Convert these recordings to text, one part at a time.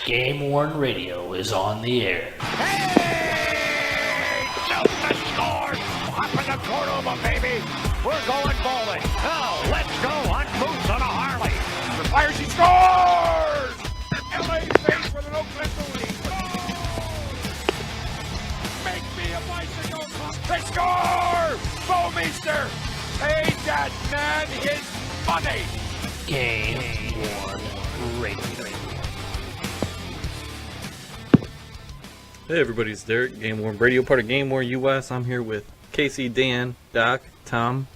GameWorn Radio is on the air. Hey! Shoot the score! Up in the Cordova, baby! We're going bowling. Now, let's go hunt moose on a Harley. The fires, he scores! LA face with an Oakland lead. Make me a bicycle. They score! Bowmeister! Pay that man his money! GameWorn Radio. Hey everybody, it's Derek, GameWorn Radio, part of GameWorn.us. I'm here with Casey, Dan, Doc, Tom,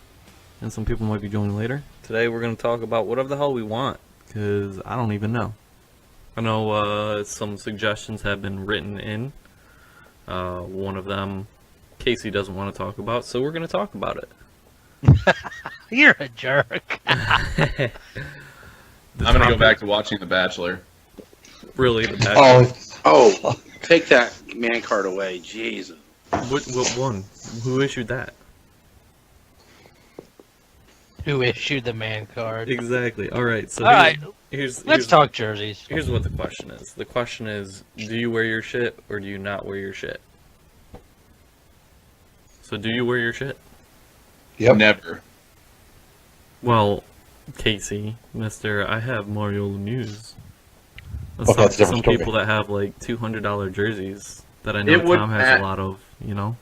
and some people might be joining later. Today we're going to talk about whatever the hell we want, because I don't even know. I know some suggestions have been written in. One of them, Casey doesn't want to talk about, so we're going to talk about it. You're a jerk. I'm going to go back to watching The Bachelor. Really, The Bachelor? Oh, take that man card away, Jesus. What one? Who issued that? Who issued the man card? Exactly. Alright, so let's talk jerseys. Here's what the question is. The question is, do you wear your shit or do you not wear your shit? So do you wear your shit? Yep. Never. Well, Casey, Mr. I have Mario Lemieux. Let's Okay, talk that's a to some different story. people that have like $200 jerseys that I know Tom has a lot of, you know?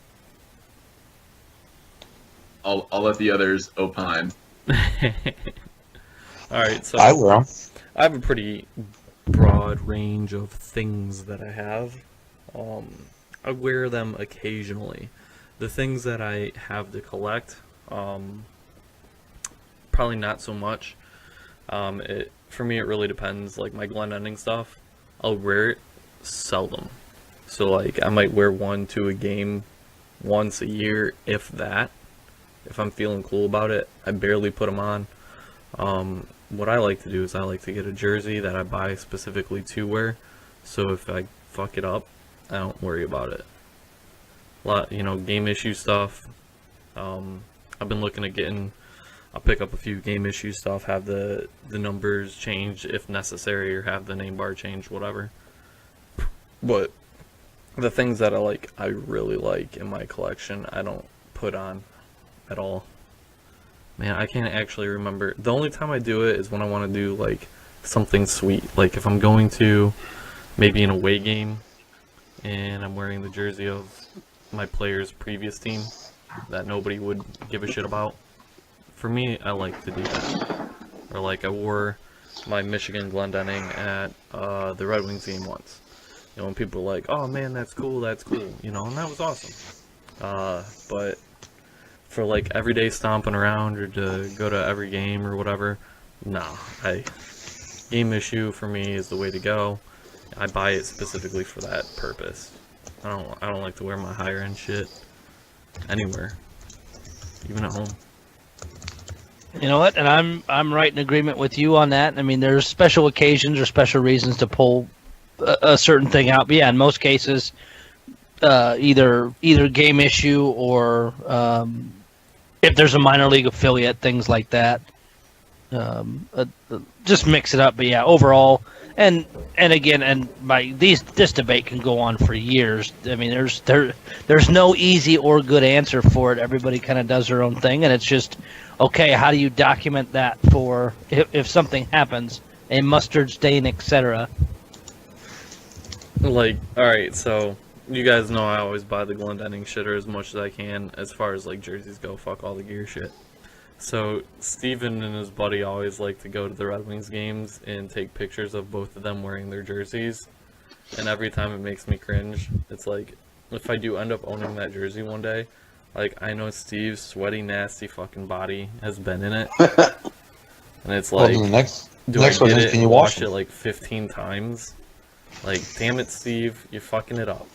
I'll let the others opine. Alright, so I wear them. I have a pretty broad range of things that I have. I wear them occasionally. The things that I have to collect, probably not so much. For me, it really depends. Like my Glendending stuff, I'll wear it seldom. So like I might wear one to a game once a year, if that. If I'm feeling cool about it, I barely put them on. What I like to do is I like to get a jersey that I buy specifically to wear. So if I fuck it up, I don't worry about it. A lot, game issue stuff. I've been looking at getting. I'll pick up a few game issue stuff, have the numbers changed if necessary, or have the name bar changed, whatever. But the things that I really like in my collection, I don't put on at all. Man, I can't actually remember. The only time I do it is when I want to do like something sweet. Like if I'm going to maybe an away game and I'm wearing the jersey of my player's previous team that nobody would give a shit about. For me, I like to do that. Or like I wore my Michigan Glendending at the Red Wings game once. When people are like, "Oh man, that's cool," and that was awesome. But for like everyday stomping around or to go to every game or whatever, nah. Game issue for me is the way to go. I buy it specifically for that purpose. I don't like to wear my higher end shit anywhere, even at home. You know what? And I'm right in agreement with you on that. I mean, there's special occasions or special reasons to pull a certain thing out. But yeah, in most cases, either game issue or if there's a minor league affiliate, things like that. Just mix it up. But yeah, overall, and again, this debate can go on for years. I mean, there's no easy or good answer for it. Everybody kind of does their own thing, and it's just. Okay, how do you document that for if something happens, a mustard stain, etc.? Alright, so you guys know I always buy the Glendending shitter as much as I can as far as jerseys go. Fuck all the gear shit. So Steven and his buddy always like to go to the Red Wings games and take pictures of both of them wearing their jerseys. And every time it makes me cringe. It's like, if I do end up owning that jersey one day, I know Steve's sweaty, nasty fucking body has been in it. And it's like, Well, the next do one I get is, it can you and wash wash it them? 15 times? Damn it, Steve, you're fucking it up.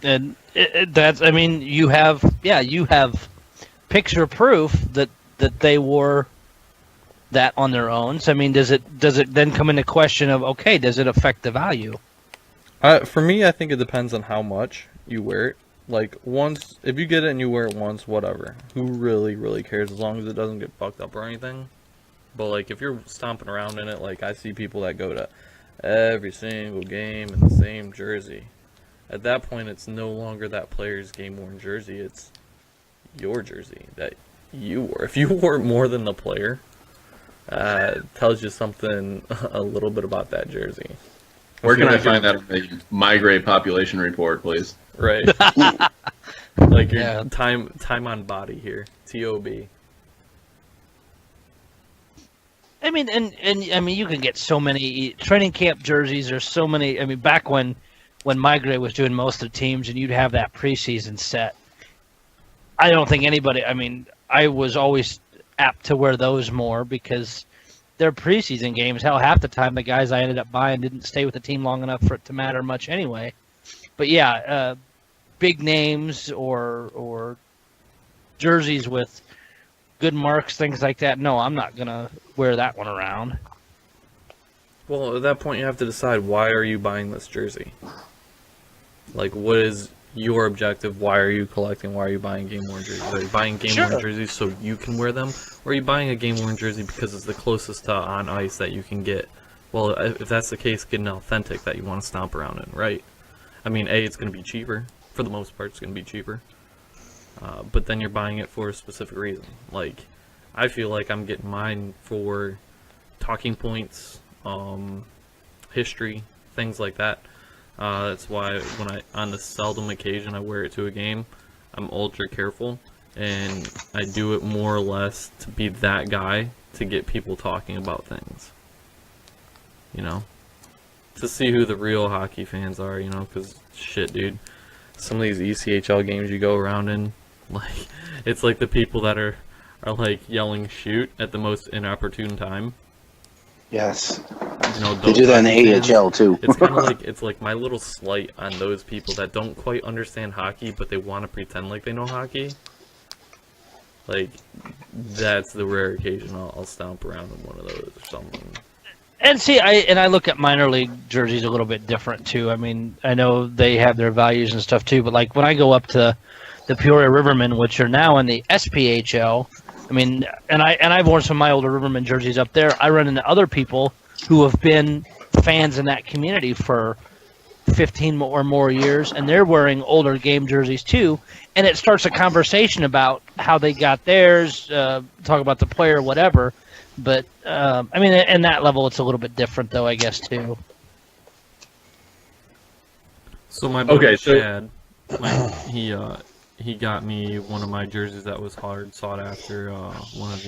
And you have picture proof that they wore that on their own. So I mean, does it then come into question of, okay, does it affect the value? For me, I think it depends on how much you wear it. Like, once, if you get it and you wear it once, whatever. Who really, really cares as long as it doesn't get fucked up or anything? But, like, if you're stomping around in it, like, I see people that go to every single game in the same jersey. At that point, it's no longer that player's game-worn jersey. It's your jersey that you wore. If you wore more than the player, it tells you something a little bit about that jersey. Where can I find that on the migrate population report, please? Right. Like your Yeah. time on body here. TOB. I mean, and I mean, you can get so many training camp jerseys. There's so many. I mean, back when Migrate was doing most of the teams, and you'd have that preseason set. I don't think anybody. I mean, I was always apt to wear those more because they're preseason games. Hell, half the time the guys I ended up buying didn't stay with the team long enough for it to matter much anyway. But yeah, big names or jerseys with good marks, things like that. No, I'm not gonna wear that one around. Well, at that point, you have to decide, why are you buying this jersey? Like, what is your objective? Why are you collecting? Why are you buying game-worn jerseys? Are you buying game-worn jerseys so you can wear them? Or are you buying a game-worn jersey because it's the closest to on ice that you can get? Well, if that's the case, get an authentic that you want to stomp around in, right? I mean, A, it's going to be cheaper. For the most part, it's going to be cheaper. But then you're buying it for a specific reason. Like, I feel like I'm getting mine for talking points, history, things like that. That's why when on the seldom occasion I wear it to a game, I'm ultra careful, and I do it more or less to be that guy to get people talking about things. You know? To see who the real hockey fans are, you know, because shit, dude. Some of these ECHL games you go around in, like, it's like the people that are like yelling shoot at the most inopportune time. Yes. You know, They do that in the AHL too. It's kind of like my little slight on those people that don't quite understand hockey, but they want to pretend like they know hockey. Like, that's the rare occasion I'll stomp around in one of those or something. And see, I look at minor league jerseys a little bit different too. I mean, I know they have their values and stuff too, but like when I go up to the Peoria Rivermen, which are now in the SPHL, I mean, and I've worn some of my older Rivermen jerseys up there. I run into other people who have been fans in that community for 15 or more years, and they're wearing older game jerseys too. And it starts a conversation about how they got theirs, talk about the player, whatever. But I mean, in that level, it's a little bit different, though, I guess too. So my buddy Chad, he got me one of my jerseys that was hard sought after. One of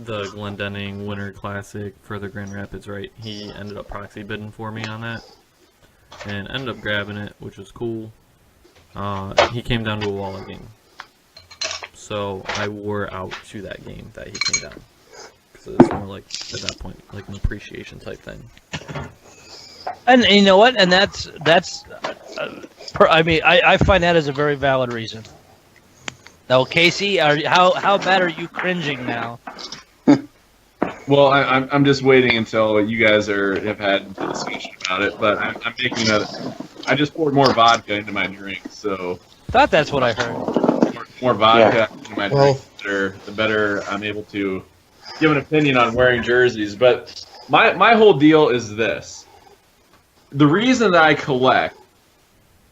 the Glendenning Winter Classic for the Grand Rapids, right? He ended up proxy bidding for me on that, and ended up grabbing it, which was cool. He came down to a Waller game, so I wore out to that game that he came down, because it's more like, at that point, like an appreciation type thing. And you know what? And that's I mean, I find that as a very valid reason. Now, Casey, how bad are you cringing now? Well, I'm just waiting until you guys have had the discussion about it. But I'm making I just poured more vodka into my drink, so Thought that's what I heard. more vodka into my drink, the better I'm able to give an opinion on wearing jerseys. But my whole deal is this: the reason that I collect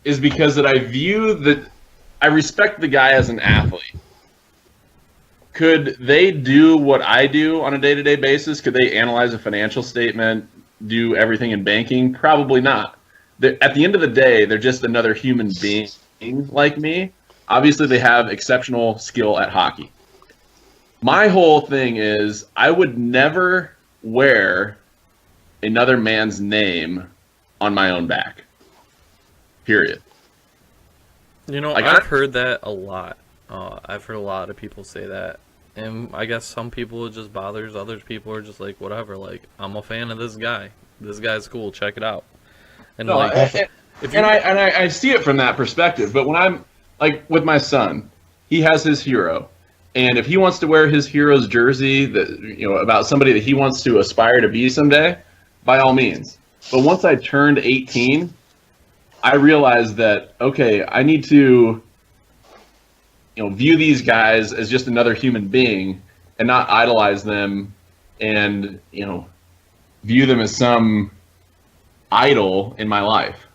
is because that I respect the guy as an athlete. Could they do what I do on a day-to-day basis? Could they analyze a financial statement, do everything in banking? Probably not. At the end of the day, they're just another human being like me. Obviously, they have exceptional skill at hockey. My whole thing is I would never wear another man's name on my own back. Period. You know, Like, I've heard that a lot. I've heard a lot of people say that, and I guess some people it just bothers. Other people are just like, whatever. Like, I'm a fan of this guy. This guy's cool. Check it out. And no, like, I see it from that perspective. But when I'm like with my son, he has his hero, and if he wants to wear his hero's jersey, that about somebody that he wants to aspire to be someday, by all means. But once I turned 18, I realized that, okay, I need to, view these guys as just another human being and not idolize them and, view them as some idol in my life.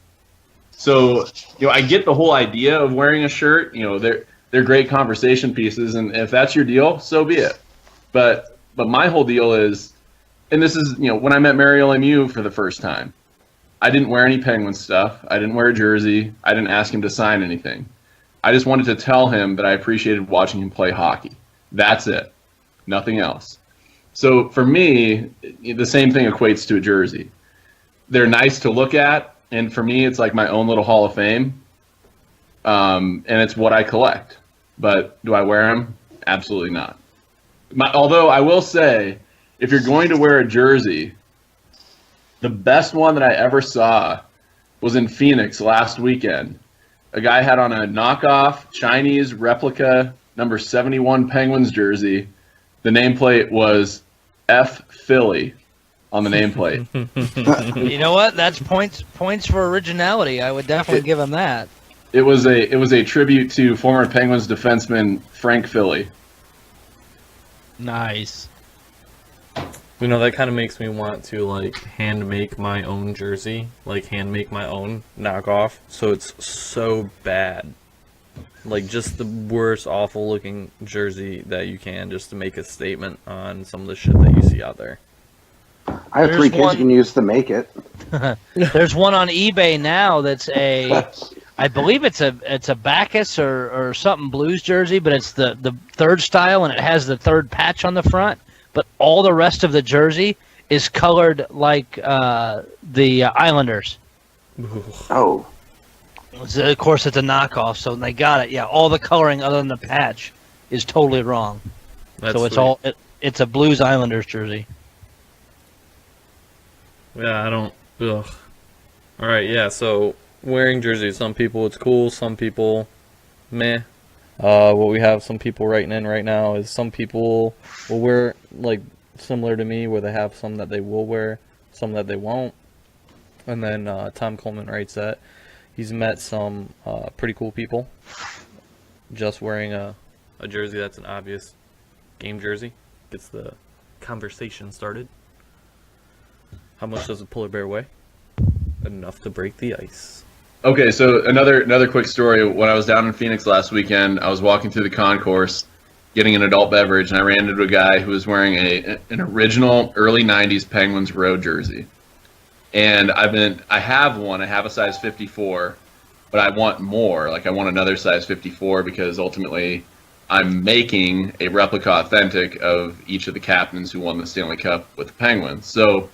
So, I get the whole idea of wearing a shirt. They're great conversation pieces, and if that's your deal, so be it. But my whole deal is, and this is, when I met Mario Lemieux for the first time, I didn't wear any Penguins stuff. I didn't wear a jersey. I didn't ask him to sign anything. I just wanted to tell him that I appreciated watching him play hockey. That's it. Nothing else. So for me, the same thing equates to a jersey. They're nice to look at, and for me, it's like my own little Hall of Fame, and it's what I collect. But do I wear them? Absolutely not. Although I will say, if you're going to wear a jersey, the best one that I ever saw was in Phoenix last weekend. A guy had on a knockoff Chinese replica number 71 Penguins jersey. The nameplate was F Philly on the nameplate. You know what? That's points for originality. I would definitely give him that. It was a tribute to former Penguins defenseman Frank Philly. Nice. That kind of makes me want to hand make my own jersey, hand make my own knockoff. So it's so bad, just the worst, awful looking jersey that you can, just to make a statement on some of the shit that you see out there. I have 3 kids you can use to make it. There's one on eBay now that's I believe it's a Bacchus or something Blues jersey, but it's the third style, and it has the third patch on the front. But all the rest of the jersey is colored like the Islanders. Oh. Of course, it's a knockoff, so they got it. Yeah, all the coloring other than the patch is totally wrong. That's so it's sweet. it's a Blues Islanders jersey. Yeah, I don't. Ugh. All right, yeah. So wearing jerseys, some people it's cool, some people, meh. What we have some people writing in right now is some people will wear, similar to me, where they have some that they will wear, some that they won't. And then Tom Coleman writes that he's met some pretty cool people just wearing a jersey that's an obvious game jersey. Gets the conversation started. How much does a polar bear weigh? Enough to break the ice. Okay, so another quick story. When I was down in Phoenix last weekend, I was walking through the concourse, getting an adult beverage, and I ran into a guy who was wearing an original early '90s Penguins road jersey. And I have a size 54, but I want more. I want another size 54 because ultimately I'm making a replica authentic of each of the captains who won the Stanley Cup with the Penguins. So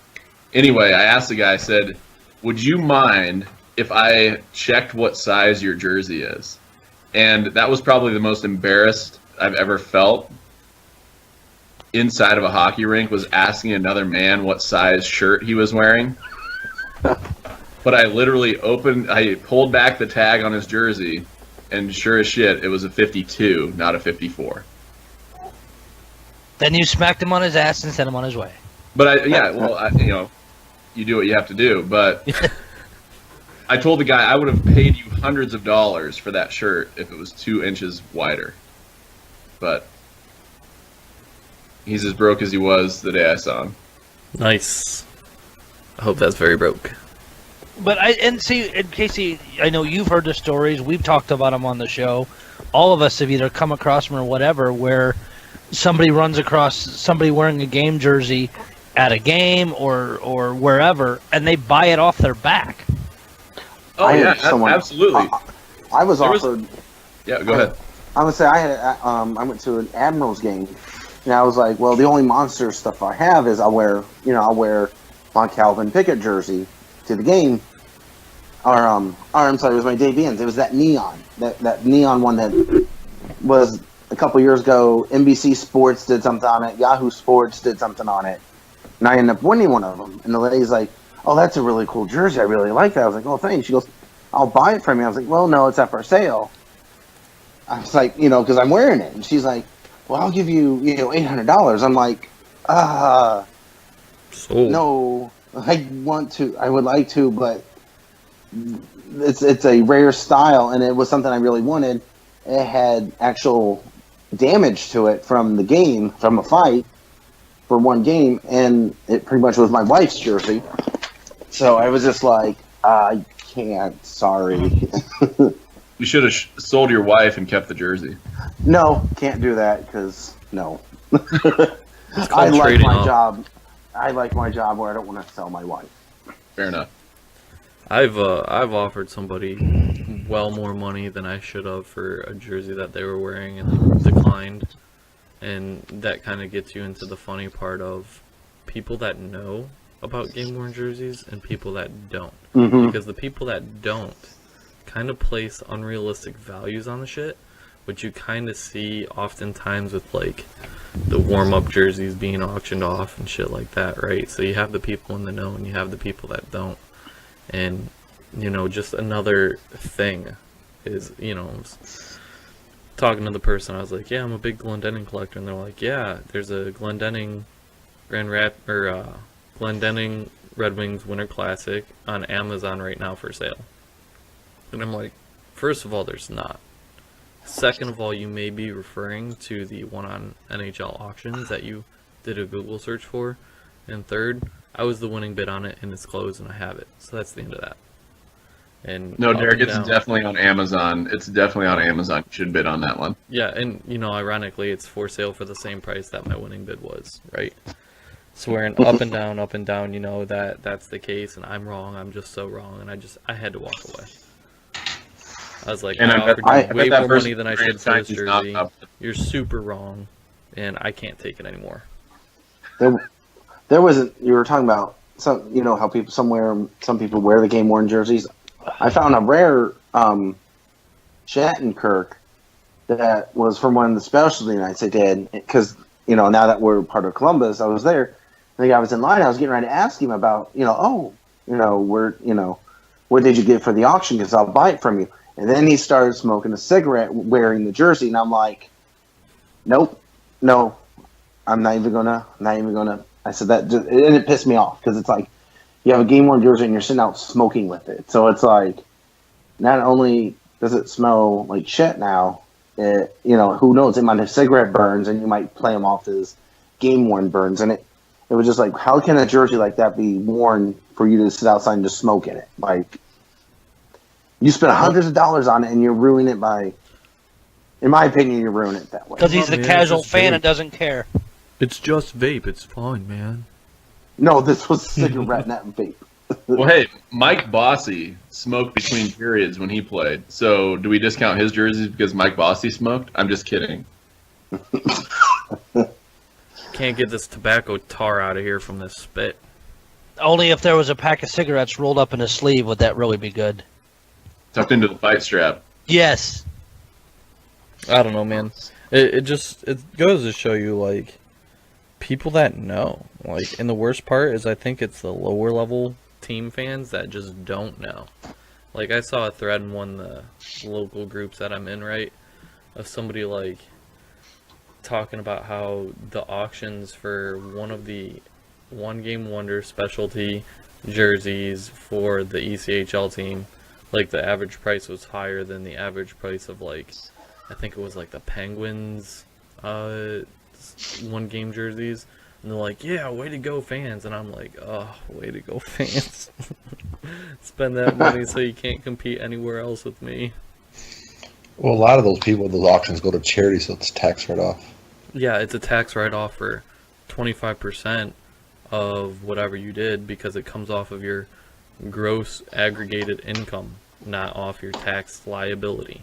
anyway, I asked the guy, I said, would you mind if I checked what size your jersey is? And that was probably the most embarrassed I've ever felt inside of a hockey rink, was asking another man what size shirt he was wearing. But I literally I pulled back the tag on his jersey, and sure as shit, it was a 52, not a 54. Then you smacked him on his ass and sent him on his way. But you do what you have to do. But I told the guy I would have paid you hundreds of dollars for that shirt if it was 2 inches wider. But he's as broke as he was the day I saw him. Nice. I hope that's very broke. But Casey, I know you've heard the stories. We've talked about them on the show. All of us have either come across them or whatever, where somebody runs across somebody wearing a game jersey at a game or wherever, and they buy it off their back. Oh yeah, absolutely. I was offered. Yeah, go ahead. I would say I went to an Admirals game, and I was like, well, the only monster stuff I have is I'll wear my Calvin Pickett jersey to the game. I'm sorry, it was my Dave Ians. It was that neon one that was a couple years ago. NBC Sports did something on it. Yahoo Sports did something on it, and I ended up winning one of them. And the lady's like, "Oh, that's a really cool jersey. I really like that." I was like, "Oh, thanks." She goes, "I'll buy it from you." I was like, "Well, no, it's up for sale." I was like, because I'm wearing it. And she's like, "Well, I'll give you, $800." I'm like, Sold. no. I would like to, but it's a rare style, and it was something I really wanted. It had actual damage to it from the game, from a fight for one game, and it pretty much was my wife's jersey. So I was just like, I can't. Sorry. You should have sold your wife and kept the jersey. No, can't do that because no. It's I called like trading my up. job. I like my job where I don't want to sell my wife. Fair enough. I've offered somebody well more money than I should have for a jersey that they were wearing and they declined. And that kind of gets you into the funny part of people that know about game-worn jerseys and people that don't. Mm-hmm. Because the people that don't kind of place unrealistic values on the shit, which you kind of see oftentimes with like the warm-up jerseys being auctioned off and shit like that, right? So you have the people in the know and you have the people that don't. And, you know, just another thing is, you know, talking to the person, I was like, yeah, I'm a big Glendenning collector. And they're like, yeah, there's a Glendenning Glendenning Red Wings Winter Classic on Amazon right now for sale. And I'm like, first of all, there's not. Second of all, you may be referring to the one on NHL auctions that you did a Google search for. And third, I was the winning bid on it and it's closed and I have it. So that's the end of that. And No, Derek, it's down. definitely on Amazon. It's definitely on Amazon. You should bid on that one. Yeah, and you know, ironically, it's for sale for the same price that my winning bid was, right? Swearing up and down, you know, that's the case, and I'm wrong. I'm just so wrong, and I had to walk away. I was like, And I I bet- offered I you bet way that more person money than I for should for this he's not jersey. up. You're super wrong, and I can't take it anymore. There wasn't. You were talking about some. You know how some people wear the game worn jerseys. I found a rare Shattenkirk that was from one of the specialty nights I did because you know now that we're part of Columbus, I was there. The guy was in line. I was getting ready to ask him about where did you get it for the auction? Because I'll buy it from you. And then he started smoking a cigarette wearing the jersey, and I'm like, nope, no, I'm not even gonna. I said that, and it pissed me off because it's like you have a game worn jersey and you're sitting out smoking with it. So it's like not only does it smell like shit now, who knows? It might have cigarette burns, and you might play them off as game worn burns. And it was just like, how can a jersey like that be worn for you to sit outside and just smoke in it? Like you spend hundreds of dollars on it, and you're ruining it by. In my opinion, you ruin it that way. Because he's the man, casual it's just fan vape. and doesn't care. It's just vape. It's fine, man. No, this was cigarette, not vape. Well, hey, Mike Bossy smoked between periods when he played. So do we discount his jerseys because Mike Bossy smoked? I'm just kidding. Can't get this tobacco tar out of here from this spit. Only if there was a pack of cigarettes rolled up in his sleeve would that really be good. Tucked into the fight strap. Yes. I don't know, man. It goes to show you, like, people that know. Like, and the worst part is I think it's the lower level team fans that just don't know. Like, I saw a thread in one of the local groups that I'm in, right, of somebody, like, talking about how the auctions for one of the One Game Wonder specialty jerseys for the ECHL team, like, the average price was higher than the average price of, like, I think it was like the Penguins one game jerseys, and they're like, yeah, way to go fans, and I'm like, oh, way to go fans. Spend that money so you can't compete anywhere else with me. Well, a lot of those people, those auctions go to charity, so it's tax write-off. Yeah, it's a tax write-off for 25% of whatever you did because it comes off of your gross aggregated income, not off your tax liability.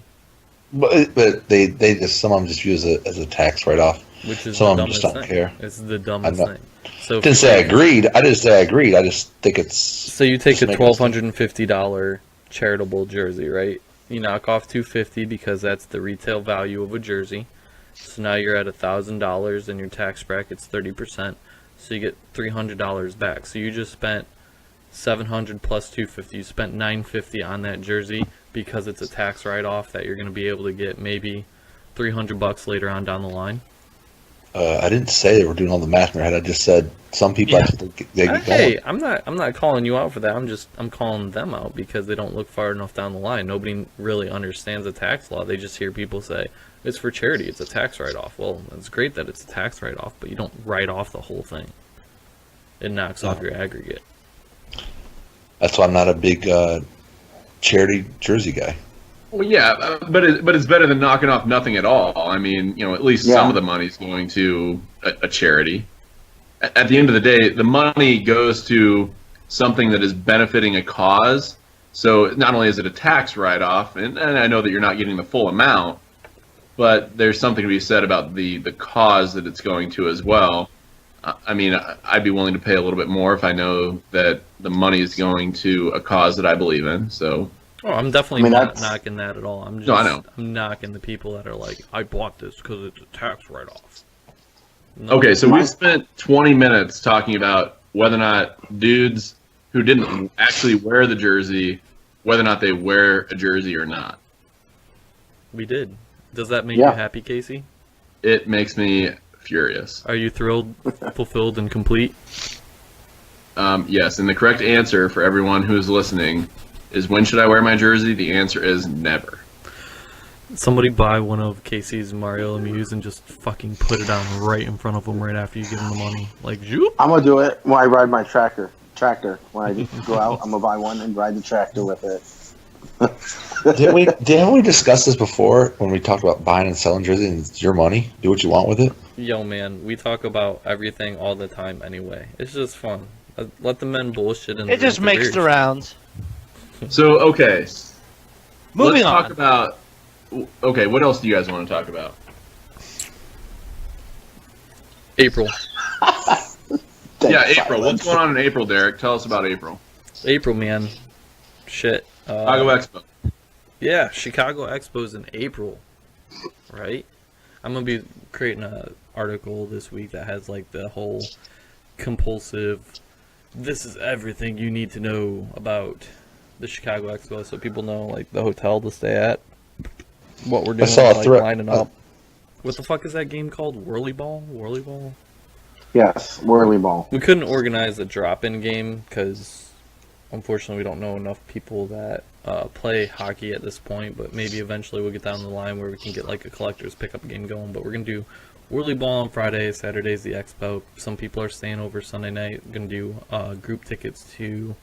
But they just, some of them just use it as a tax write-off. Which is Some the of them just dumbest don't thing. care. It's the dumbest I'm not- thing. So I didn't say I agreed. I didn't say I agreed. I just think it's... So you take a just making us- $1,250 charitable jersey, right? You knock off $250 because that's the retail value of a jersey. So now you're at $1,000 and your tax bracket's 30%. So you get $300 back. So you just spent $700 plus $250. You spent $950 on that jersey because it's a tax write-off that you're going to be able to get maybe $300 later on down the line. I didn't say they were doing all the math in their head. I just said some people Yeah. actually they get Hey, going. I'm not calling you out for that. I'm calling them out because they don't look far enough down the line. Nobody really understands the tax law. They just hear people say it's for charity. It's a tax write-off. Well, it's great that it's a tax write-off, but you don't write off the whole thing. It knocks off your aggregate. That's why I'm not a big charity jersey guy. Well, yeah, but it's better than knocking off nothing at all. I mean, at least Yeah. some of the money's going to a charity. At the end of the day, the money goes to something that is benefiting a cause. So not only is it a tax write-off, and I know that you're not getting the full amount, but there's something to be said about the cause that it's going to as well. I mean, I'd be willing to pay a little bit more if I know that the money is going to a cause that I believe in. So. Oh, I'm definitely I mean, not that's- knocking that at all. I'm just No, I know. I'm knocking the people that are like, I bought this because it's a tax write-off. No. Okay, so we spent 20 minutes talking about whether or not dudes who didn't actually wear the jersey, whether or not they wear a jersey or not. We did. Does that make Yeah. you happy, Casey? It makes me furious. Are you thrilled, fulfilled, and complete? Yes, and the correct answer for everyone who is listening is when should I wear my jersey? The answer is never. Somebody buy one of Casey's Mario Lemieux and just fucking put it on right in front of him right after you give him the money. Like, zoop. I'm gonna do it when I ride my tractor. When I go out, I'm gonna buy one and ride the tractor with it. Didn't we discuss this before when we talked about buying and selling jerseys and it's your money? Do what you want with it. Yo, man, we talk about everything all the time anyway. It's just fun. Let the men bullshit and It just makes the rounds. So, okay. Moving Let's on. talk about. Okay, what else do you guys want to talk about? April. Yeah, April. What's going on in April, Derek? Tell us about April. April, man. Shit. Chicago Expo. Yeah, Chicago Expo's in April, right? I'm gonna be creating an article this week that has like the whole compulsive. This is everything you need to know about the Chicago Expo, so people know like the hotel to stay at, what we're doing, saw a like thread. lining up. What the fuck is that game called? Whirly Ball? Whirly Ball? Yes, whirly ball. We couldn't organize a drop-in game because, unfortunately, we don't know enough people that play hockey at this point. But maybe eventually we'll get down the line where we can get like a collector's pickup game going. But we're gonna do Whirly Ball on Friday. Saturday's the expo. Some people are staying over Sunday night. We're gonna do group tickets to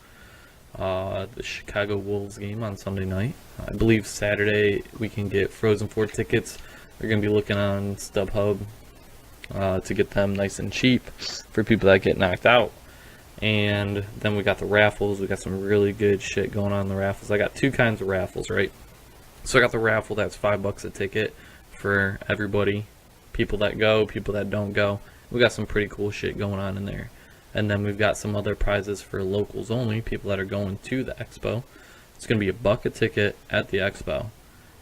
the Chicago Wolves game on Sunday night. I believe Saturday we can get Frozen 4 tickets. We're gonna be looking on StubHub to get them nice and cheap for people that get knocked out. And then we got the raffles. We got some really good shit going on in the raffles. I got two kinds of raffles, right? So I got the raffle that's $5 a ticket for everybody. People that go, people that don't go. We got some pretty cool shit going on in there. And then we've got some other prizes for locals only, people that are going to the expo. It's going to be $1 a ticket at the expo.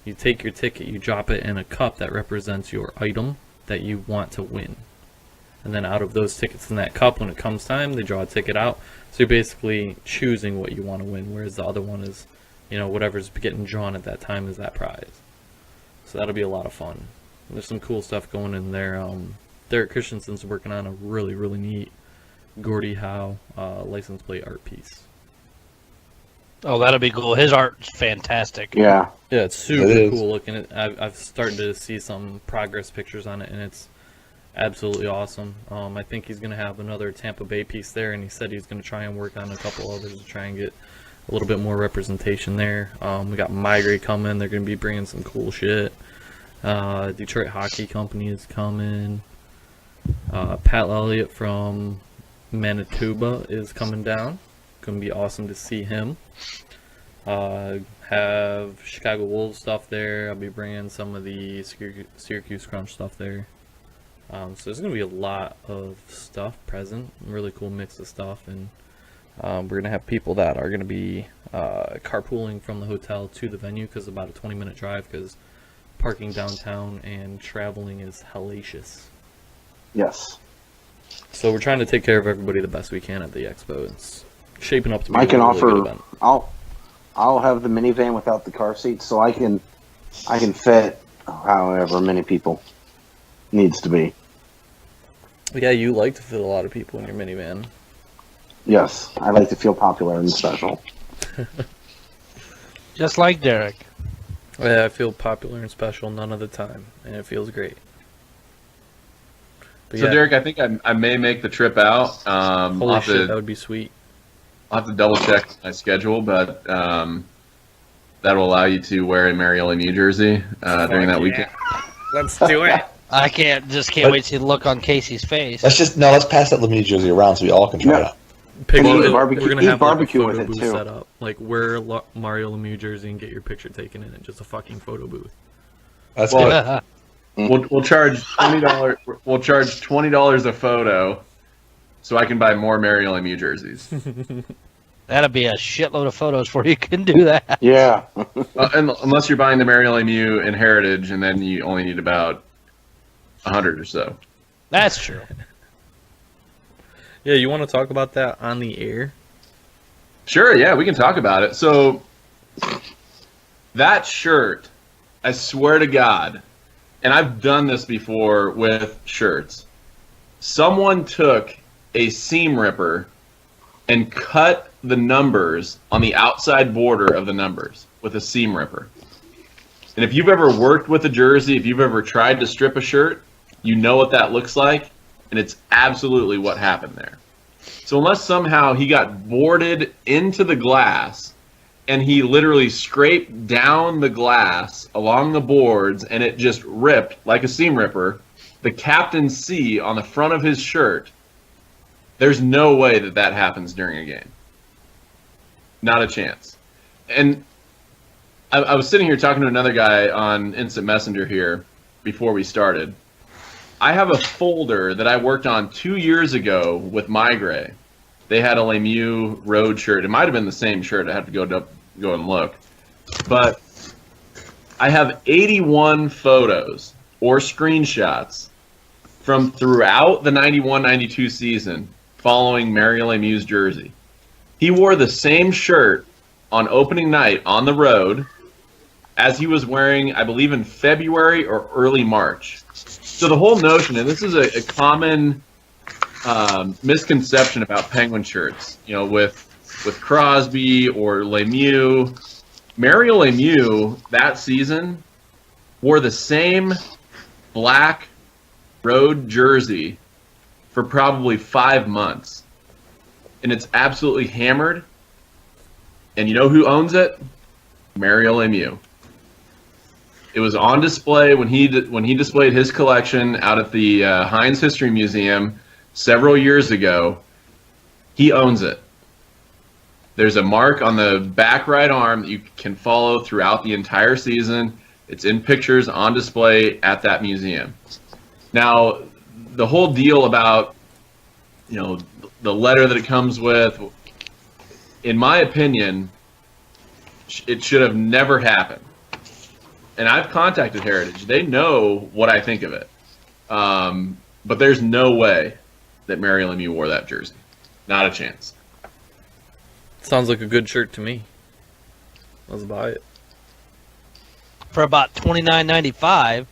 You take your ticket, you drop it in a cup that represents your item that you want to win. And then out of those tickets in that cup, when it comes time, they draw a ticket out. So you're basically choosing what you want to win, whereas the other one is, whatever's getting drawn at that time is that prize. So that'll be a lot of fun. There's some cool stuff going in there. Derek Christensen's working on a really, really neat Gordie Howe license plate art piece. Oh, that'll be cool. His art's fantastic. Yeah. Yeah, it's super It is. cool looking. I've started to see some progress pictures on it, and it's absolutely awesome. I think he's going to have another Tampa Bay piece there, and he said he's going to try and work on a couple others to try and get a little bit more representation there. We got Migrate coming. They're going to be bringing some cool shit. Detroit Hockey Company is coming. Pat Elliott from Manitoba is coming down. Going to be awesome to see him. Have Chicago Wolves stuff there. I'll be bringing some of the Syracuse Crunch stuff there. So there's going to be a lot of stuff present. Really cool mix of stuff. And we're going to have people that are going to be carpooling from the hotel to the venue because it's about a 20-minute drive because parking downtown and traveling is hellacious. Yes. So we're trying to take care of everybody the best we can at the expo. It's shaping up to be I can a really good offer. event. I'll have the minivan without the car seat, so I can fit however many people needs to be. Yeah, you like to fit a lot of people in your minivan. Yes, I like to feel popular and special. Just like Derek. Yeah, I feel popular and special none of the time, and it feels great. But So, yeah, Derek, I think I may make the trip out. holy shit, that would be sweet. I'll have to double check my schedule, but that'll allow you to wear a Mary Ellen Mew jersey during that weekend. Let's do it. I can't But- wait to look on Casey's face. Let's pass that Lemieux jersey around so we all can try it out. Pick Well, we're barbecue- gonna eat have like a barbecue photo with it, booth too. set up. Like wear a Mario Lemieux jersey and get your picture taken in it. Just a fucking photo booth. That's Well, good. We'll charge $20. We'll charge $20 a photo, so I can buy more Mary Ellen Mew jerseys. That'll be a shitload of photos before you can do that. Yeah. And unless you're buying the Mary Ellen Mew in Heritage, and then you only need about 100 or so. That's true. Yeah, you want to talk about that on the air? Sure, yeah, we can talk about it. So, that shirt, I swear to God, and I've done this before with shirts, someone took a seam ripper and cut the numbers on the outside border of the numbers with a seam ripper. And if you've ever worked with a jersey, if you've ever tried to strip a shirt, you know what that looks like, and it's absolutely what happened there. So unless somehow he got boarded into the glass and he literally scraped down the glass along the boards and it just ripped like a seam ripper, the Captain C on the front of his shirt, there's no way that that happens during a game. Not a chance. And I was sitting here talking to another guy on Instant Messenger here before we started. I have a folder that I worked on 2 years ago with MyGray. They had a Lemieux road shirt. It might have been the same shirt. I have to go and look. But I have 81 photos or screenshots from throughout the 91-92 season following Mario Lemieux's jersey. He wore the same shirt on opening night on the road as he was wearing, I believe, in February or early March. So the whole notion, and this is a common misconception about Penguin shirts, you know, with Crosby or Lemieux. Mario Lemieux that season wore the same black road jersey for probably 5 months, and it's absolutely hammered. And you know who owns it? Mario Lemieux. It was on display when he displayed his collection out at the Heinz History Museum several years ago. He owns it. There's a mark on the back right arm that you can follow throughout the entire season. It's in pictures on display at that museum. Now, the whole deal about, you know, the letter that it comes with, in my opinion, it should have never happened. And I've contacted Heritage. They know what I think of it. But there's no way that Mario Lemieux wore that jersey. Not a chance. Sounds like a good shirt to me. Let's buy it. For about $29.95.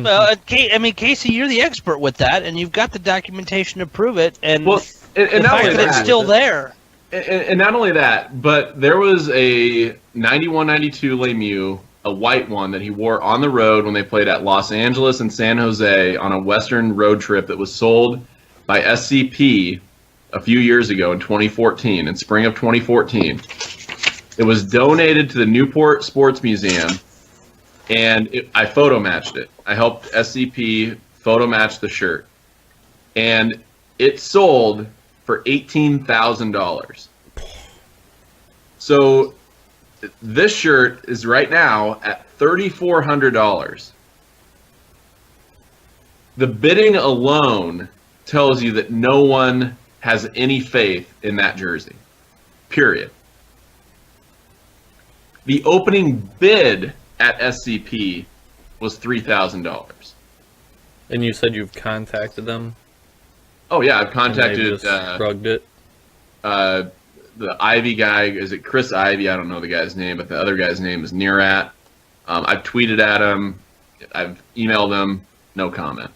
Well, I mean, Casey, you're the expert with that, and you've got the documentation to prove it. And Well, and the not fact only that it's that, still there. And not only that, but there was a 91-92 Lemieux, a white one that he wore on the road when they played at Los Angeles and San Jose on a Western road trip that was sold by SCP a few years ago in 2014, in spring of 2014. It was donated to the Newport Sports Museum, and I photo matched it. I helped SCP photo match the shirt, and it sold for $18,000. So this shirt is right now at $3,400. The bidding alone tells you that no one has any faith in that jersey. Period. The opening bid at SCP was $3,000. And you said you've contacted them? Oh yeah, I've And contacted they just shrugged it? the Ivy guy. Is it Chris Ivy? I don't know the guy's name, but the other guy's name is Nearat. I've tweeted at him. I've emailed him. No comment.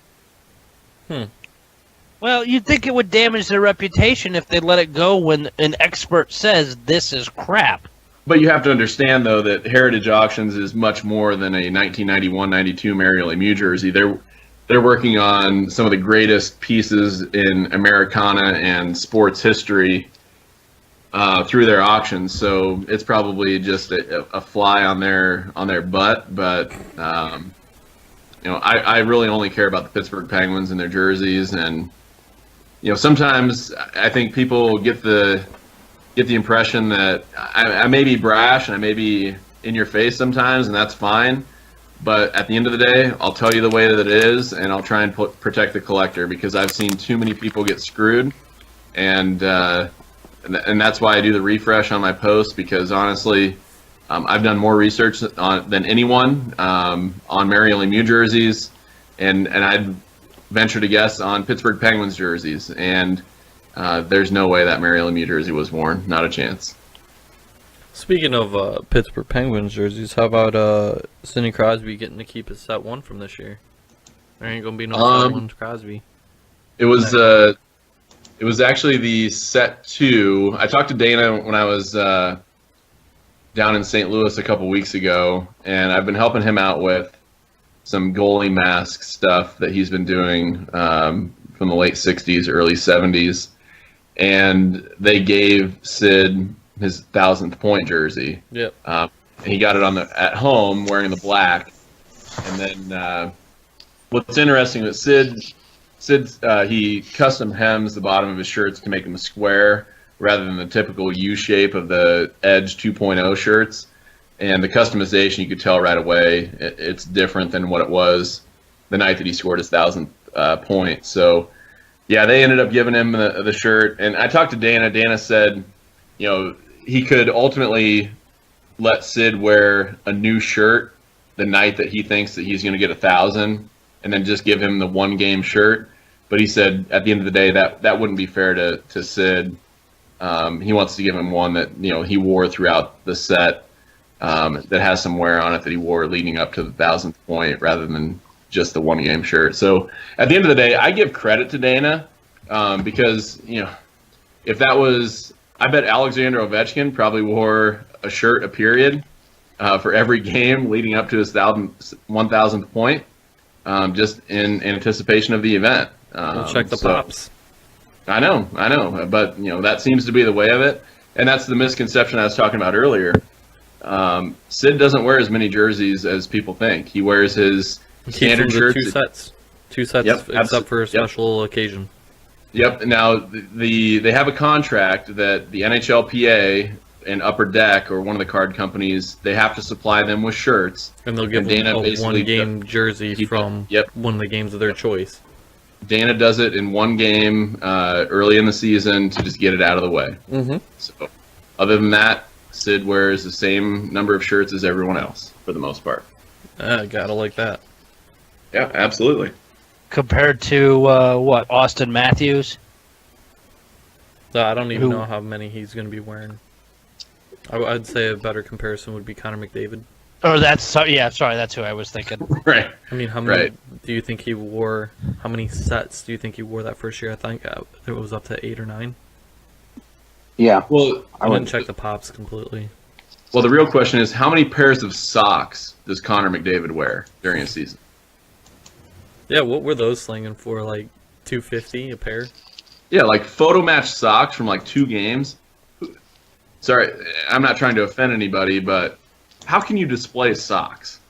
Well, you'd think it would damage their reputation if they let it go when an expert says this is crap. But you have to understand, though, that Heritage Auctions is much more than a 1991-92 Mario Lemieux jersey. They're working on some of the greatest pieces in Americana and sports history through their auctions. So it's probably just a fly on their butt. But I really only care about the Pittsburgh Penguins and their jerseys. And sometimes I think people get the impression that I may be brash and I may be in your face sometimes, and that's fine. But at the end of the day, I'll tell you the way that it is, and I'll try and protect the collector, because I've seen too many people get screwed, and that's why I do the refresh on my post, because honestly, I've done more research than anyone on Mario Lemieux jerseys, and I'd venture to guess on Pittsburgh Penguins jerseys, and there's no way that Mario Lemieux jersey was worn. Not a chance. Speaking of Pittsburgh Penguins jerseys, how about Sidney Crosby getting to keep his set 1 from this year? There ain't gonna be no set 1 Crosby. It was actually the set 2. I talked to Dana when I was down in St. Louis a couple weeks ago, and I've been helping him out with some goalie mask stuff that he's been doing from the late 60s, early 70s. And they gave Sid his 1,000th point jersey. Yep. He got it at home wearing the black. And then what's interesting is Sid he custom hems the bottom of his shirts to make them a square rather than the typical U shape of the Edge 2.0 shirts. And the customization, you could tell right away, it's different than what it was the night that he scored his 1,000th point. So, yeah, they ended up giving him the shirt. And I talked to Dana. Dana said, he could ultimately let Sid wear a new shirt the night that he thinks that he's going to get 1,000, and then just give him the one game shirt. But he said at the end of the day that wouldn't be fair to Sid. He wants to give him one that he wore throughout the set, that has some wear on it that he wore leading up to the 1,000th point, rather than just the one game shirt. So at the end of the day, I give credit to Dana, because if that was, I bet Alexander Ovechkin probably wore a shirt, a period, for every game leading up to his 1,000th point, just in anticipation of the event. We'll check the pops. I know, but that seems to be the way of it, and that's the misconception I was talking about earlier. Sid doesn't wear as many jerseys as people think. He wears his standard shirts. Two sets, yep, except for a special occasion. Yep. Now they have a contract that the NHLPA and Upper Deck, or one of the card companies, they have to supply them with shirts, and they'll give them a one-game jersey from one of the games of their choice. Dana does it in one game early in the season to just get it out of the way. Mm-hmm. So, other than that, Sid wears the same number of shirts as everyone else for the most part. Gotta like that. Yeah, absolutely. Compared to Austin Matthews? I don't even know how many he's going to be wearing. I'd say a better comparison would be Connor McDavid. Oh, sorry, that's who I was thinking. Right. I mean, how many do you think he wore? How many sets do you think he wore that first year? I think it was up to 8 or 9. Yeah. Well, I didn't check the pops completely. Well, the real question is, how many pairs of socks does Connor McDavid wear during a season? Yeah, what were those slinging for? Like $250 a pair? Yeah, like photo match socks from like 2 games. Sorry, I'm not trying to offend anybody, but how can you display socks?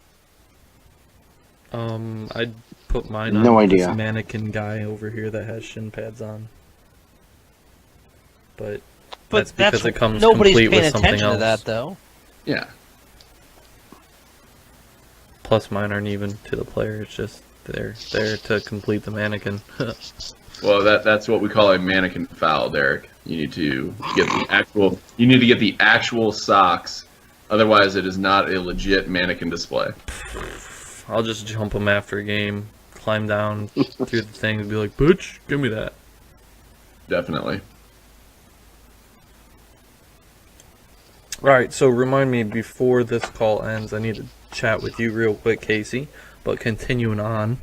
I'd put mine on this mannequin guy over here that has shin pads on. But that's because it comes complete with something else. Nobody's paying attention to that, though. Yeah. Plus, mine aren't even to the player. It's just they're there to complete the mannequin. Well, that's what we call a mannequin foul, Derek. You need to get the actual socks. Otherwise, it is not a legit mannequin display. I'll just jump them after a game, climb down through the thing, and be like, "Butch, give me that." Definitely. All right, so remind me before this call ends, I need to chat with you real quick, Casey. But continuing on,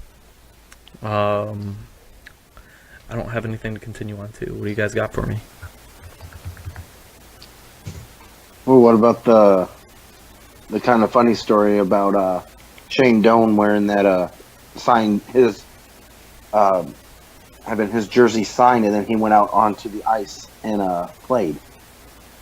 I don't have anything to continue on to. What do you guys got for me? Well, what about the kind of funny story about Shane Doan wearing that sign having his jersey signed, and then he went out onto the ice and played.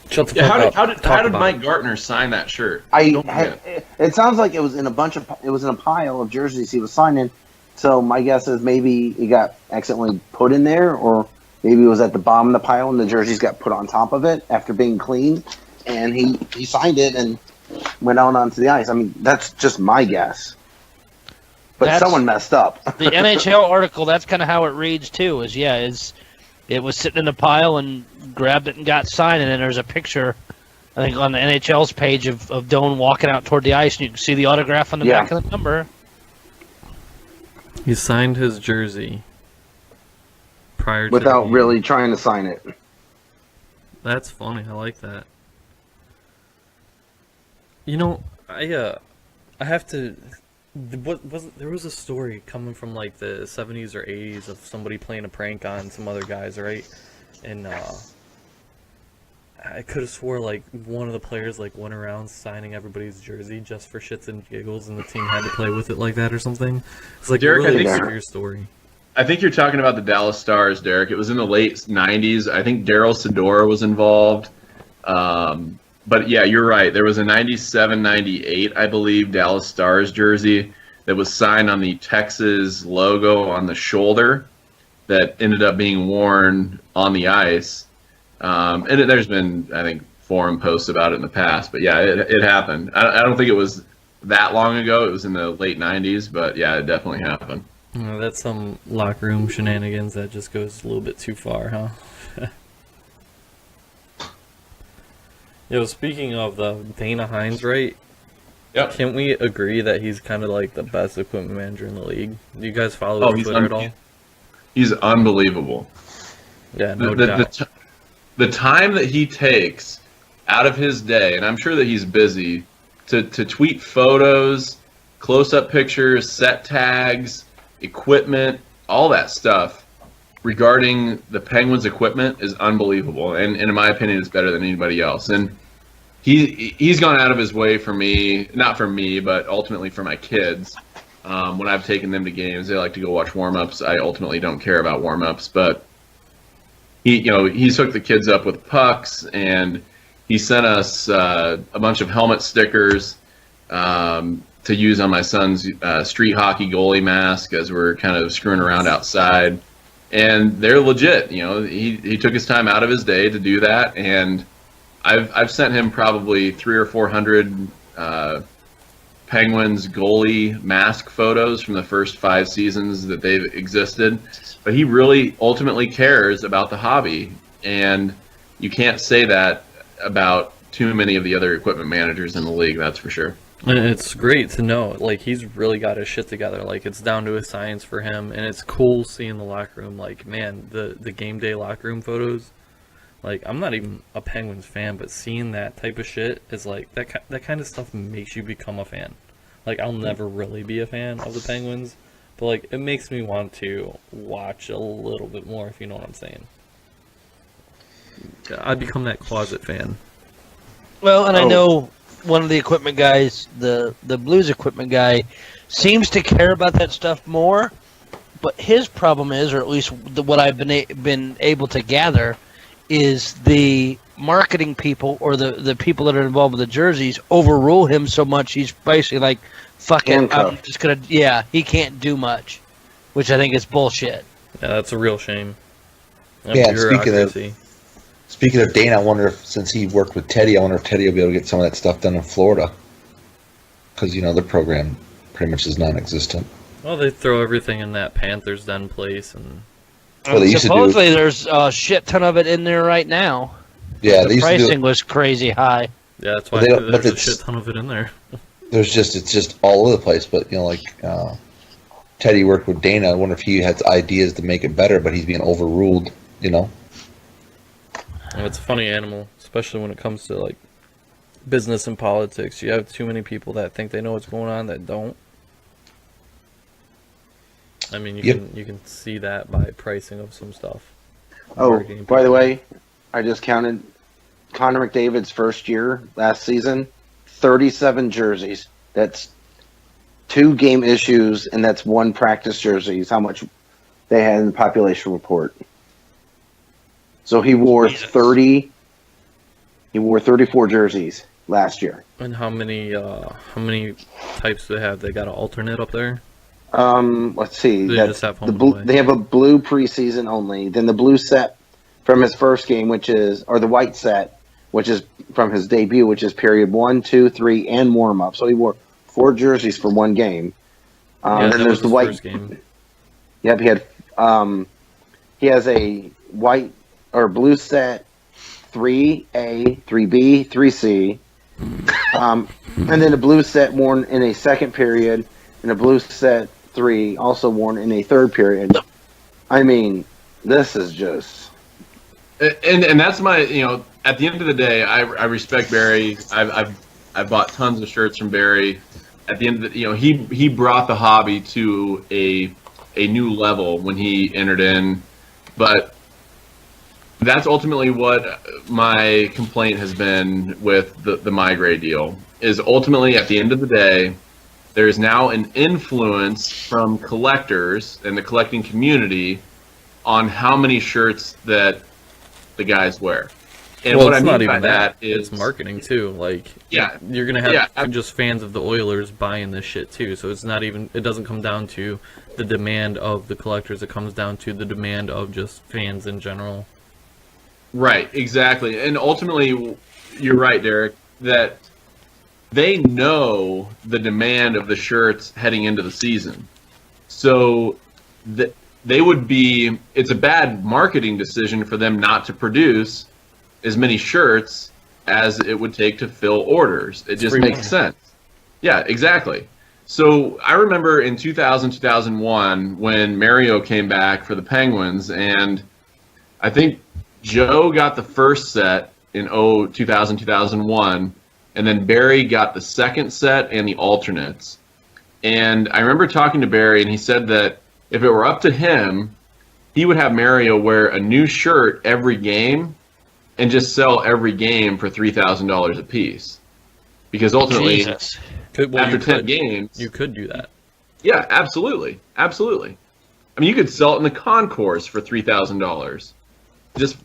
Shut the Yeah, fuck up. how did about Mike it. Gartner sign that shirt? It sounds like it was in a pile of jerseys he was signing. So my guess is maybe it got accidentally put in there, or maybe it was at the bottom of the pile and the jerseys got put on top of it after being cleaned, and he signed it and went out onto the ice. I mean, that's just my guess. But someone messed up. The NHL article, that's kind of how it reads too. It was sitting in a pile and grabbed it and got signed, and then there's a picture, I think, on the NHL's page of Doan walking out toward the ice, and you can see the autograph on the back of the number. He signed his jersey prior to without really trying to sign it. That's funny. I like that. You know, I have to. There was a story coming from like the 70s or 80s of somebody playing a prank on some other guys, right? And I could have swore like one of the players like went around signing everybody's jersey just for shits and giggles, and the team had to play with it like that or something. It's like Derek, a really I think obscure story. I think you're talking about the Dallas Stars, Derek. It was in the late 90s. I think Daryl Sador was involved. But yeah, you're right. There was a 97-98, I believe, Dallas Stars jersey that was signed on the Texas logo on the shoulder that ended up being worn on the ice. There's been, I think, forum posts about it in the past. But yeah, it happened. I don't think it was that long ago. It was in the late 90s. But yeah, it definitely happened. That's some locker room shenanigans that just goes a little bit too far, huh? Yo, speaking of the Dana Hines, right? Yep. Can we agree that he's kind of like the best equipment manager in the league? Do you guys follow his Twitter at all? He's unbelievable. Yeah, no doubt. The time that he takes out of his day, and I'm sure that he's busy, to tweet photos, close-up pictures, set tags, equipment, all that stuff regarding the Penguins' equipment is unbelievable, and in my opinion, it's better than anybody else. And he's gone out of his way for me, not for me, but ultimately for my kids. When I've taken them to games, they like to go watch warm-ups. I ultimately don't care about warm-ups, but he's hooked the kids up with pucks, and he sent us a bunch of helmet stickers to use on my son's street hockey goalie mask as we're kind of screwing around outside. And they're legit. He took his time out of his day to do that, and I've sent him probably 300 or 400 Penguins goalie mask photos from the first 5 seasons that they've existed. But he really ultimately cares about the hobby, and you can't say that about too many of the other equipment managers in the league, that's for sure. And it's great to know, like, he's really got his shit together. Like, it's down to a science for him, and it's cool seeing the locker room. Like, man, the game day locker room photos. Like, I'm not even a Penguins fan, but seeing that type of shit is like that kind of stuff makes you become a fan. Like, I'll never really be a fan of the Penguins, but like, it makes me want to watch a little bit more, if you know what I'm saying. I become that closet fan. Well, and I know one of the equipment guys, the Blues equipment guy, seems to care about that stuff more. But his problem is, or at least what I've been able to gather, is the marketing people or the people that are involved with the jerseys overrule him so much. He's basically like, "Fuck it, I'm just gonna." Yeah, he can't do much, which I think is bullshit. Yeah, that's a real shame. Speaking of Dana, I wonder if, since he worked with Teddy, I wonder if Teddy will be able to get some of that stuff done in Florida. Because, the program pretty much is non-existent. Well, they throw everything in that Panthers Den place. And supposedly there's a shit ton of it in there right now. Yeah, the pricing was crazy high. Yeah, that's why there's a shit ton of it in there. It's just all over the place. But, Teddy worked with Dana. I wonder if he has ideas to make it better, but he's being overruled, It's a funny animal, especially when it comes to like business and politics. You have too many people that think they know what's going on that don't. I mean, Yep. you can see that by pricing of some stuff. Oh, Marketing by the people. way, I just counted Connor McDavid's first year last season, 37 jerseys. That's 2 game issues, and that's 1 practice jersey is how much they had in the population report. So he wore Jesus. 34 jerseys last year. And how many types do they have? They got an alternate up there. Let's see. They That's just have the home blue, and away. they have a blue preseason only. Then the blue set from his first game, or the white set, which is from his debut, which is period 1, 2, 3, and warm up. So he wore 4 jerseys for 1 game. Yeah, Then that there's was the his white. first game. Yep, he has a white or blue set 3A, 3B, 3C, and then a blue set worn in a second period, and a blue set 3 also worn in a third period. I mean, this is just And that's my, at the end of the day, I respect Barry. I've bought tons of shirts from Barry. At the end of the, he brought the hobby to a new level when he entered in, but that's ultimately what my complaint has been with the migrate deal. Is ultimately at the end of the day, there is now an influence from collectors and the collecting community on how many shirts that the guys wear. And Well, what I it's mean not by even that is it's marketing too. Like, Yeah. you're gonna have Yeah. just fans of the Oilers buying this shit too. So it's not even. It doesn't come down to the demand of the collectors. It comes down to the demand of just fans in general. Right, exactly. And ultimately, you're right, Derek, that they know the demand of the shirts heading into the season. So they would be, it's a bad marketing decision for them not to produce as many shirts as it would take to fill orders. It just free makes money. sense. Yeah, exactly. So I remember in 2000, 2001 when Mario came back for the Penguins, and I think Joe got the first set in 2000, 2001, and then Barry got the second set and the alternates. And I remember talking to Barry, and he said that if it were up to him, he would have Mario wear a new shirt every game and just sell every game for $3,000 a piece. Because ultimately, Jesus. after 10 games, You could do that. yeah, absolutely, absolutely. I mean, you could sell it in the concourse for $3,000, just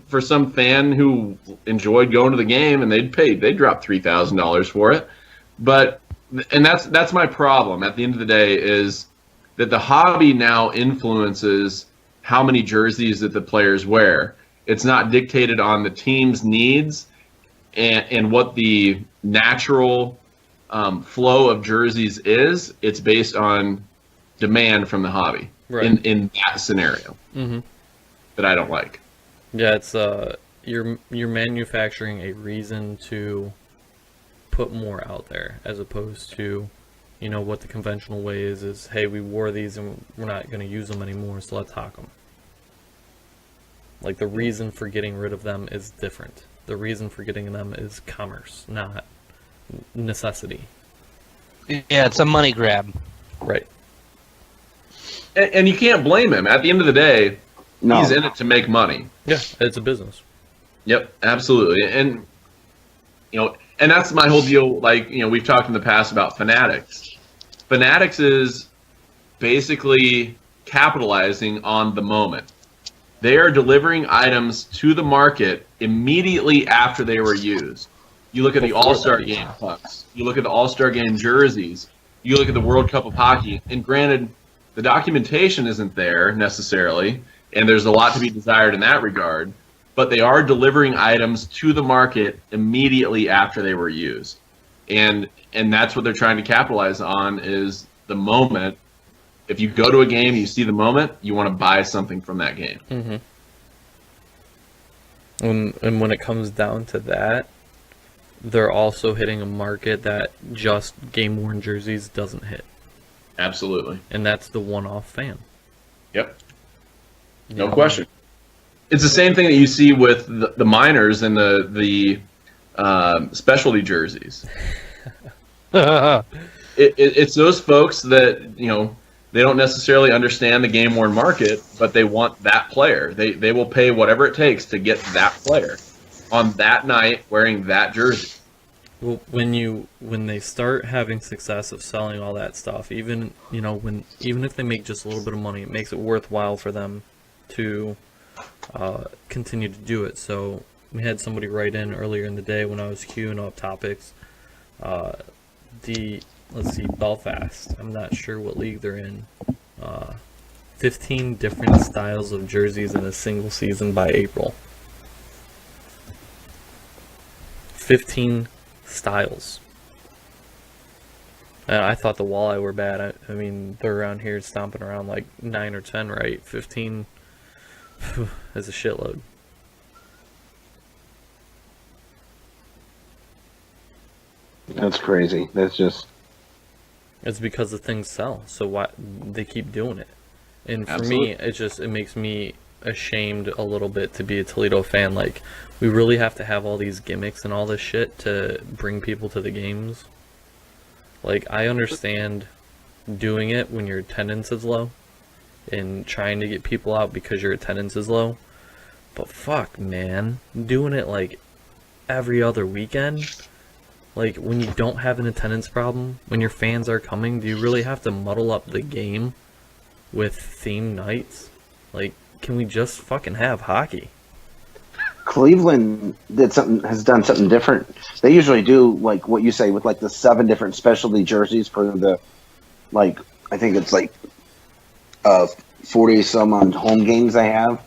for some fan who enjoyed going to the game, and they'd drop $3,000 for it. But that's my problem. At the end of the day, is that the hobby now influences how many jerseys that the players wear. It's not dictated on the team's needs and what the natural flow of jerseys is. It's based on demand from the hobby. Right. In that scenario, that I don't like. Yeah, it's you're manufacturing a reason to put more out there as opposed to, what the conventional way is hey, we wore these and we're not going to use them anymore, so let's hock them. Like, the reason for getting rid of them is different. The reason for getting them is commerce, not necessity. Yeah, it's a money grab. Right. And you can't blame him. At the end of the day, no. he's in it to make money. Yeah, it's a business. Yep, absolutely. And and that's my whole deal. Like, we've talked in the past about Fanatics. Fanatics is basically capitalizing on the moment. They are delivering items to the market immediately after they were used. You look at the All-Star Game pucks. You look at the All-Star Game jerseys. You look at the World Cup of Hockey. And granted, the documentation isn't there necessarily, and there's a lot to be desired in that regard, but they are delivering items to the market immediately after they were used. And that's what they're trying to capitalize on, is the moment. If you go to a game, you see the moment, you want to buy something from that game. Mm-hmm. And when it comes down to that, they're also hitting a market that just game-worn jerseys doesn't hit. Absolutely. And that's the one-off fan. Yep. No question. It's the same thing that you see with the minors and the specialty jerseys. It's those folks that, They don't necessarily understand the game-worn market, but they want that player. They will pay whatever it takes to get that player on that night wearing that jersey. Well, when they start having success of selling all that stuff, even even if they make just a little bit of money, it makes it worthwhile for them to continue to do it. So we had somebody write in earlier in the day when I was queuing up topics. Let's see, Belfast. I'm not sure what league they're in. 15 different styles of jerseys in a single season by April. 15 styles. And I thought the Walleye were bad. I mean, they're around here stomping around like 9 or 10, right? 15 is a shitload. That's crazy. That's just. It's because the things sell, so why they keep doing it. And for Absolutely. me, it makes me ashamed a little bit to be a Toledo fan. Like, we really have to have all these gimmicks and all this shit to bring people to the games. Like, I understand doing it when your attendance is low and trying to get people out because your attendance is low. But fuck, man, doing it like every other weekend. Like, when you don't have an attendance problem, when your fans are coming, do you really have to muddle up the game with theme nights? Like, can we just fucking have hockey? Cleveland has done something different. They usually do like what you say with like the 7 different specialty jerseys for the, like, I think it's like 40 some on home games they have.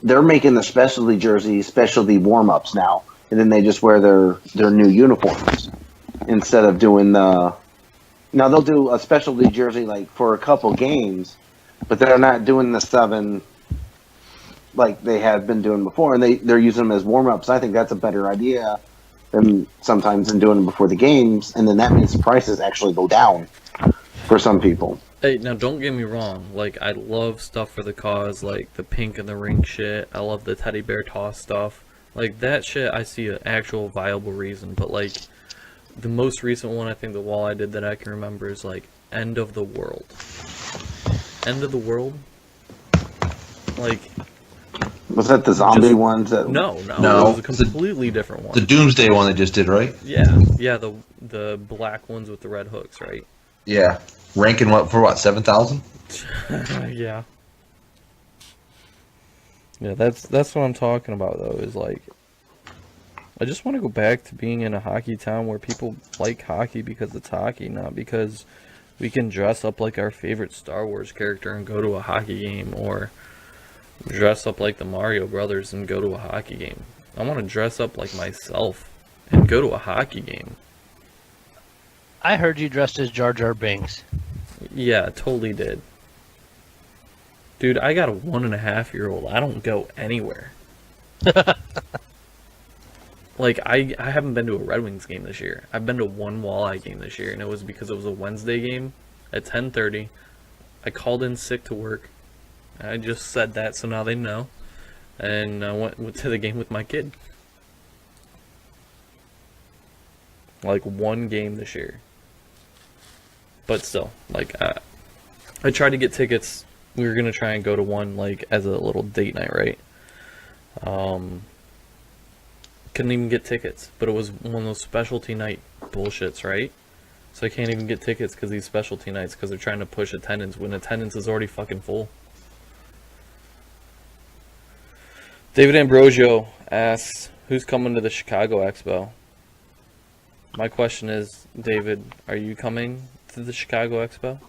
They're making the specialty jerseys specialty warm-ups now, and then they just wear their new uniforms instead of doing the. Now they'll do a specialty jersey like for a couple games, but they're not doing the 7 like they had been doing before, and they're using them as warm-ups. I think that's a better idea than sometimes than doing them before the games, and then that means the prices actually go down for some people. Hey, now don't get me wrong. Like, I love stuff for the cause, like the pink and the ring shit. I love the teddy bear toss stuff. Like, that shit, I see an actual viable reason. But, like, the most recent one I think the Walleye did that I can remember is, like, End of the World. End of the World? Like... Was that the zombie ones? No, it was a completely different one. The Doomsday one they just did, right? Yeah, the black ones with the red hooks, right? Yeah. Ranking what, 7,000? Yeah. Yeah, that's what I'm talking about, though, is like, I just want to go back to being in a hockey town where people like hockey because it's hockey, not because we can dress up like our favorite Star Wars character and go to a hockey game, or dress up like the Mario Brothers and go to a hockey game. I want to dress up like myself and go to a hockey game. I heard you dressed as Jar Jar Binks. Yeah, totally did. Dude, I got a 1.5-year-old. I don't go anywhere. Like, I haven't been to a Red Wings game this year. I've been to one Walleye game this year, and it was because it was a Wednesday game at 10:30. I called in sick to work. I just said that, so now they know. And I went to the game with my kid. Like, one game this year. But still, like, I tried to get tickets. We were going to try and go to one, like, as a little date night, right? Couldn't even get tickets. But it was one of those specialty night bullshits, right? So I can't even get tickets because these specialty nights, because they're trying to push attendance when attendance is already fucking full. David Ambrosio asks, who's coming to the Chicago Expo? My question is, David, are you coming to the Chicago Expo?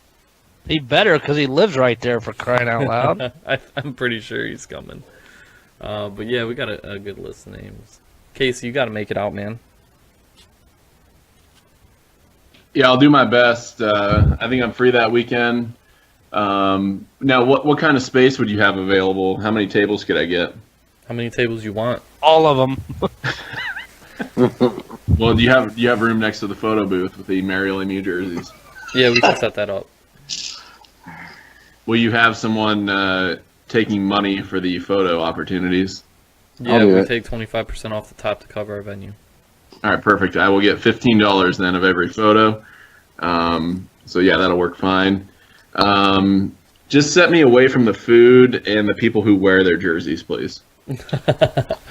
He better, because he lives right there, for crying out loud. I'm pretty sure he's coming. But yeah, we got a good list of names. Casey, you got to make it out, man. Yeah, I'll do my best. I think I'm free that weekend. Now, what kind of space would you have available? How many tables could I get? How many tables you want? All of them. Well, do you have room next to the photo booth with the Mario Lemieux jerseys? Yeah, we can set that up. Will you have someone taking money for the photo opportunities? Yeah, we take 25% off the top to cover our venue. All right, perfect. I will get $15 then of every photo. So yeah, that'll work fine. Just set me away from the food and the people who wear their jerseys, please.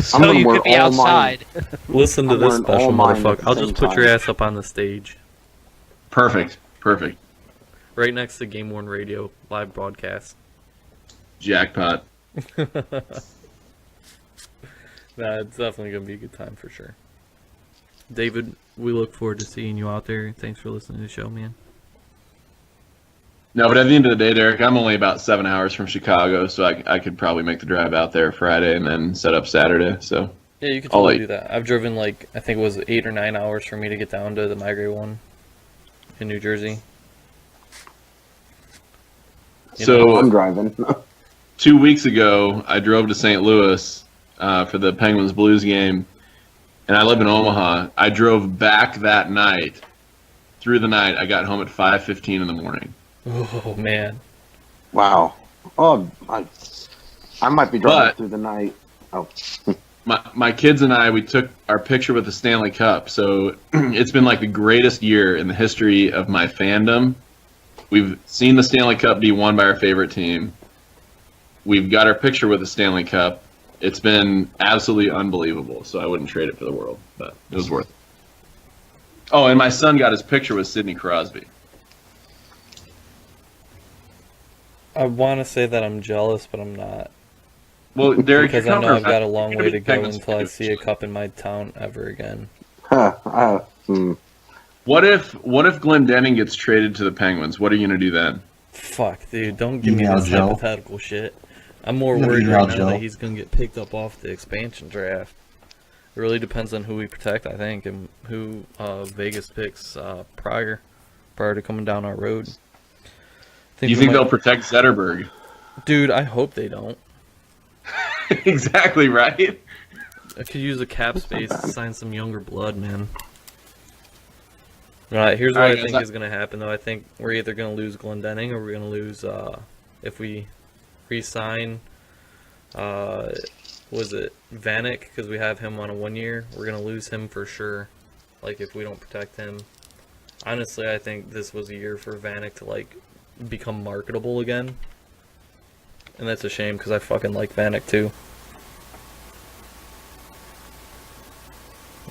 So you could be outside. Listen to I'm this wearing special all mine at motherfucker. the I'll same just put your time. ass up on the stage. Perfect. Right next to GameWorn Radio live broadcast. Jackpot. Nah, it's definitely going to be a good time for sure. David, we look forward to seeing you out there. Thanks for listening to the show, man. No, but at the end of the day, Derek, I'm only about 7 hours from Chicago, so I could probably make the drive out there Friday and then set up Saturday. So Yeah, you could I'll totally let- do that. I've driven I think it was 8 or 9 hours for me to get down to the Migrate one in New Jersey. So I'm driving. 2 weeks ago, I drove to St. Louis for the Penguins Blues game, and I live in Omaha. I drove back that night. Through the night, I got home at 5:15 in the morning. Oh, man. Wow. Oh, I might be driving But- through the night. Oh, My kids and I, we took our picture with the Stanley Cup. So it's been like the greatest year in the history of my fandom. We've seen the Stanley Cup be won by our favorite team. We've got our picture with the Stanley Cup. It's been absolutely unbelievable. So I wouldn't trade it for the world, but it was worth it. Oh, and my son got his picture with Sidney Crosby. I want to say that I'm jealous, but I'm not. Well, Derek, Because you're I know coming I've got a around. long You're way gonna to be go Penguins until I fans. see a cup in my town ever again. What if Glendening gets traded to the Penguins? What are you gonna do then? Fuck, dude, don't give me Email this Joe. hypothetical shit. I'm more You gotta worried email right now Joe. that he's going to get picked up off the expansion draft. It really depends on who we protect, I think, and who Vegas picks prior to coming down our road. You think they'll protect Zetterberg? Dude, I hope they don't. Exactly right. I could use a cap space to sign some younger blood, man. Alright, here's what Alright, I guys, think is going to happen, though. I think we're either going to lose Glendening or we're going to lose, if we re-sign, was it Vanek? Because we have him on a 1 year. We're going to lose him for sure, if we don't protect him. Honestly, I think this was a year for Vanek to, become marketable again. And that's a shame, because I fucking like Vanek, too.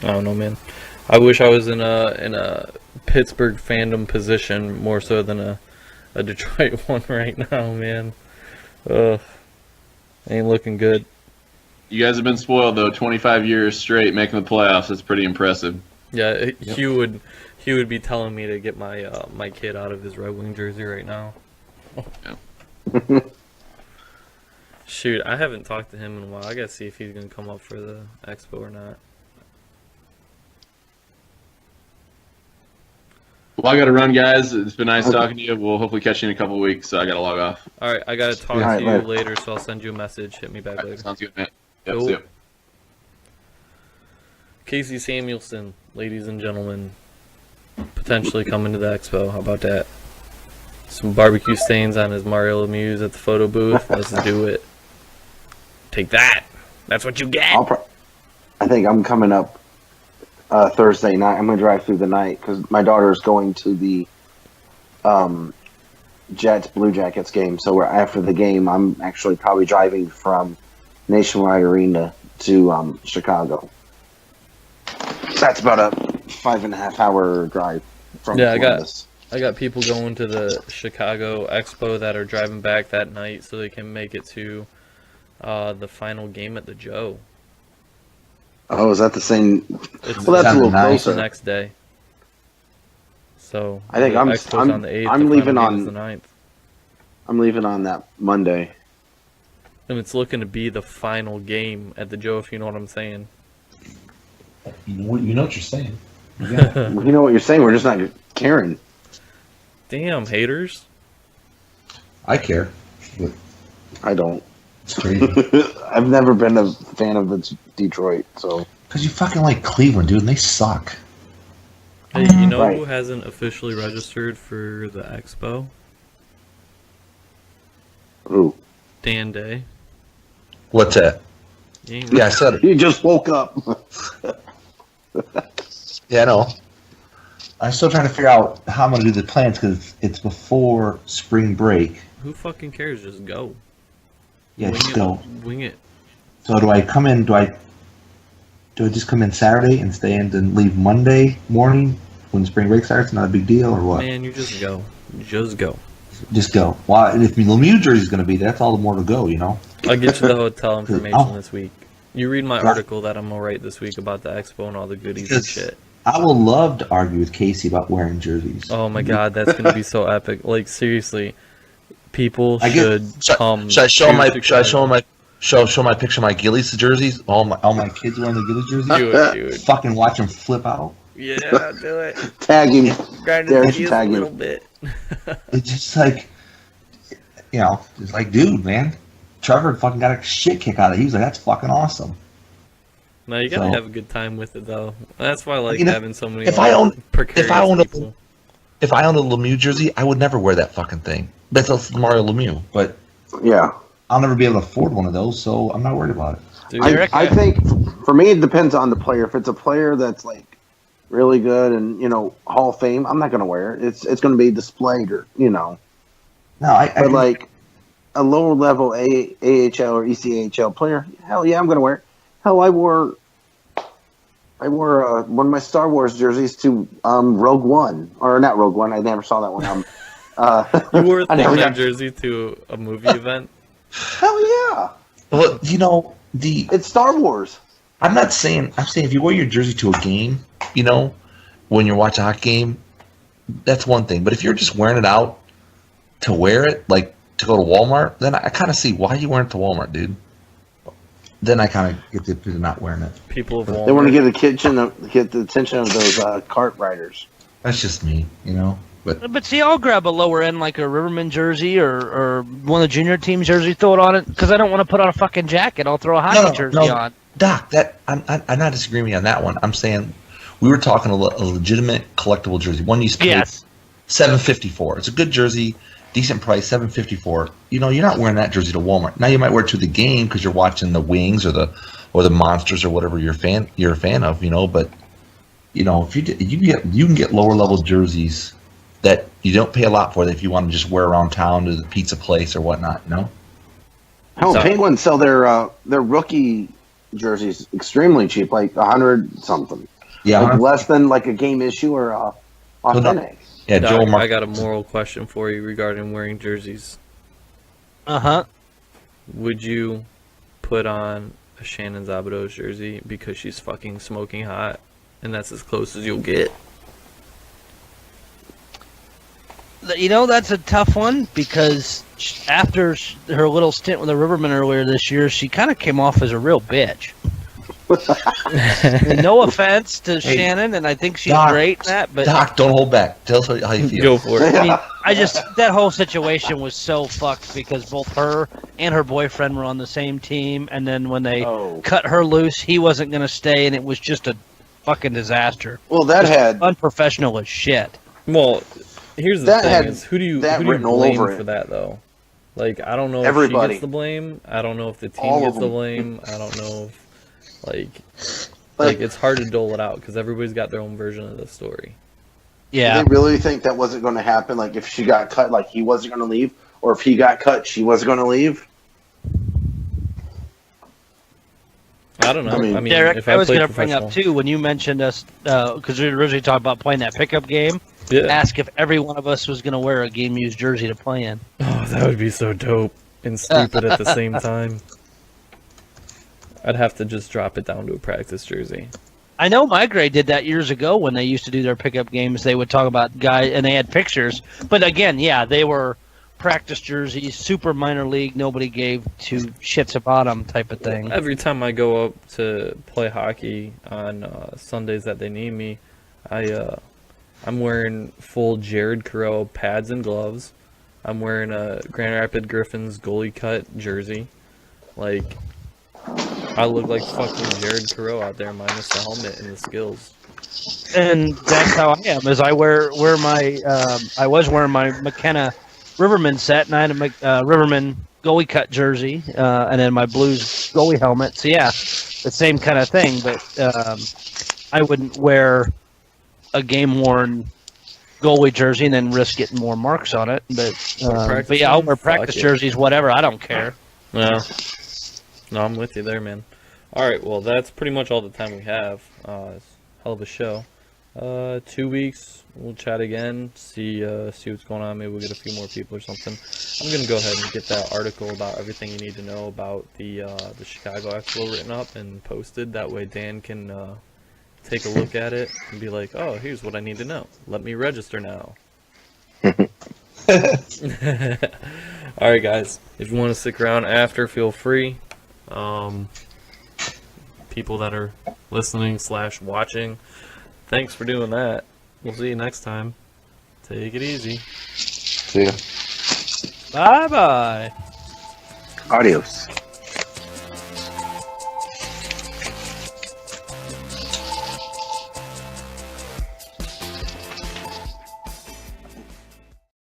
I don't know, man. I wish I was in a Pittsburgh fandom position more so than a Detroit one right now, man. Ugh, ain't looking good. You guys have been spoiled though. 25 years straight making the playoffs. That's pretty impressive. Yeah, Hugh would be telling me to get my my kid out of his Red Wing jersey right now. Yeah. Shoot, I haven't talked to him in a while. I gotta see if he's gonna come up for the expo or not. Well, I got to run, guys. It's been nice talking to you. We'll hopefully catch you in a couple of weeks. So I got to log off. All right, I gotta talk All right, to you later. later, so I'll send you a message. Hit me back All right, later. sounds good, man. Yep, Cool. see ya. Casey Samuelson, ladies and gentlemen, potentially coming to the expo. How about that? Some barbecue stains on his Mario Lemieux at the photo booth. Let's do it. Take that. That's what you get. I think I'm coming up Thursday night. I'm going to drive through the night because my daughter's going to the Jets Blue Jackets game. So after the game, I'm actually probably driving from Nationwide Arena to Chicago. That's about a 5.5 hour drive from Yeah, Columbus. I got people going to the Chicago Expo that are driving back that night so they can make it to the final game at the Joe. Oh, is that the same? It's Well, that's a little Nice. it's the closer. next day. So I think the I'm- Expo's I'm- on the 8th. I'm the leaving final game on- is the 9th. I'm leaving on that Monday. And it's looking to be the final game at the Joe, if you know what I'm saying. You know what you're saying. You know what you're saying? We're just not caring. Damn, haters. I care. But I don't. it's crazy. I've never been a fan of the Detroit, so Because you fucking like Cleveland, dude, and they suck. Hey, you know Right. who hasn't officially registered for the Expo? ooh. Dan Day. What's that? You ain't Yeah, I said it. You just woke up. Yeah, I know. I'm still trying to figure out how I'm gonna do the plans because it's before spring break. Who fucking cares? Just go. Yeah, Wing just it. go. Wing it. So do I come in? Do I just come in Saturday and stay in and leave Monday morning when spring break starts? Not a big deal, or what? Man, you just go. Just go. Just go. Well, if the Lemieux jersey's going to be there, that's all the more to go, you know? I'll get you the hotel information Oh. this week. You read my Right. article that I'm gonna write this week about the expo and all the goodies and Because shit. I will love to argue with Casey about wearing jerseys. Oh my god, that's gonna be so epic. Like seriously, people I should get- come. Should I show to my? Chicago. Should I show my? Show my picture of my Gillies jerseys? All my kids wearing the Gillies jerseys. Do it, dude. Fucking watch them flip out. Yeah, do it. Tag him. Grind There, his you gears a tag him. little bit. It's just like, you know, it's like, dude, man, Trevor fucking got a shit kick out of it. He was like, that's fucking awesome. No, you gotta So- have a good time with it though. That's why I like You know, having so many. if like, I owned- precarious if I owned a- people. If I owned a Lemieux jersey, I would never wear that fucking thing. That's Mario Lemieux, but Yeah. I'll never be able to afford one of those, so I'm not worried about it. Dude, I think for me it depends on the player. If it's a player that's like really good and Hall of Fame, I'm not going to wear it. It's going to be displayed or No, I But like a lower level AHL or ECHL player, hell yeah, I'm going to wear it. Hell, I wore one of my Star Wars jerseys to Rogue One, or not Rogue One. I never saw that one. you wore a I never Thing got- jersey to a movie event. Hell yeah, well, it's Star Wars. I'm saying if you wear your jersey to a game, when you're watching a hockey game, that's one thing. But if you're just wearing it out to wear it, like to go to Walmart, then I kind of see why you wear it to Walmart, dude. Then I kind of get to not wearing it. People of They want to Walmart. get the attention of those cart riders. That's just me, But But see, I'll grab a lower end like a Riverman jersey or one of the junior team jerseys, throw it on it because I don't want to put on a fucking jacket. I'll throw a hockey jersey on. Doc, I'm not disagreeing with you on that one. I'm saying we were talking a legitimate collectible jersey. One you paid Yes. $7.54. It's a good jersey, decent price, $7.54. You're not wearing that jersey to Walmart. Now you might wear it to the game because you're watching the Wings or the Monsters or whatever you're a fan of. But if you can get lower level jerseys that you don't pay a lot for that if you want to just wear around town to the pizza place or whatnot. Hell, So- Penguins sell their rookie jerseys extremely cheap, like 100 something. Yeah, Like less than like a game issue or authentic. yeah. Doc, Joel Mark. I got a moral question for you regarding wearing jerseys. Uh-huh. Would you put on a Shannon Zabados jersey because she's fucking smoking hot, and that's as close as you'll get? That's a tough one because after her little stint with the Rivermen earlier this year, she kind of came off as a real bitch. And no offense to Hey, Shannon, and I think she's Doc, great in that, but Doc, don't hold back. Tell us how you feel. Go for it. I mean, that whole situation was so fucked because both her and her boyfriend were on the same team, and then when they Oh. cut her loose, he wasn't going to stay, and it was just a fucking disaster. Well, that Just had unprofessional as shit. Well, here's the That thing: had is who do you that written all blame over it. for that though? Like, I don't know if Everybody. she gets the blame. I don't know if the team All gets of the them. blame. I don't know if like it's hard to dole it out because everybody's got their own version of the story. Yeah. Did they really think that wasn't going to happen? Like if she got cut, like he wasn't going to leave, or if he got cut, she wasn't going to leave. I don't know. I mean, Derek, if I was played going to bring up professional- too when you mentioned us because we originally talked about playing that pickup game. Yeah. Ask if every one of us was going to wear a game used jersey to play in. Oh, that would be so dope and stupid at the same time. I'd have to just drop it down to a practice jersey. I know my grade did that years ago when they used to do their pickup games. They would talk about guys and they had pictures, but again, yeah, they were practice jerseys, super minor league. Nobody gave two shits about them type of thing. Every time I go up to play hockey on Sundays that they need me, I'm wearing full Jared Carroll pads and gloves. I'm wearing a Grand Rapids Griffins goalie cut jersey. Like, I look like fucking Jared Carroll out there minus the helmet and the skills. And that's how I am. Is I wear my I was wearing my McKenna Riverman set, and I had a Riverman goalie cut jersey, and then my Blues goalie helmet. So yeah, the same kind of thing. But I wouldn't wear a game worn goalie jersey and then risk getting more marks on it. But yeah, I'll wear practice jerseys, whatever. I don't care. Yeah. No, I'm with you there, man. All right, well, that's pretty much all the time we have. It's a hell of a show. 2 weeks, we'll chat again, see what's going on. Maybe we'll get a few more people or something. I'm gonna go ahead and get that article about everything you need to know about the Chicago Expo written up and posted. That way, Dan can take a look at it and be like, "Oh, here's what I need to know. Let me register now." All right, guys. If you want to stick around after, feel free. People that are listening / watching, thanks for doing that. We'll see you next time. Take it easy. See ya. Bye-bye. Adios.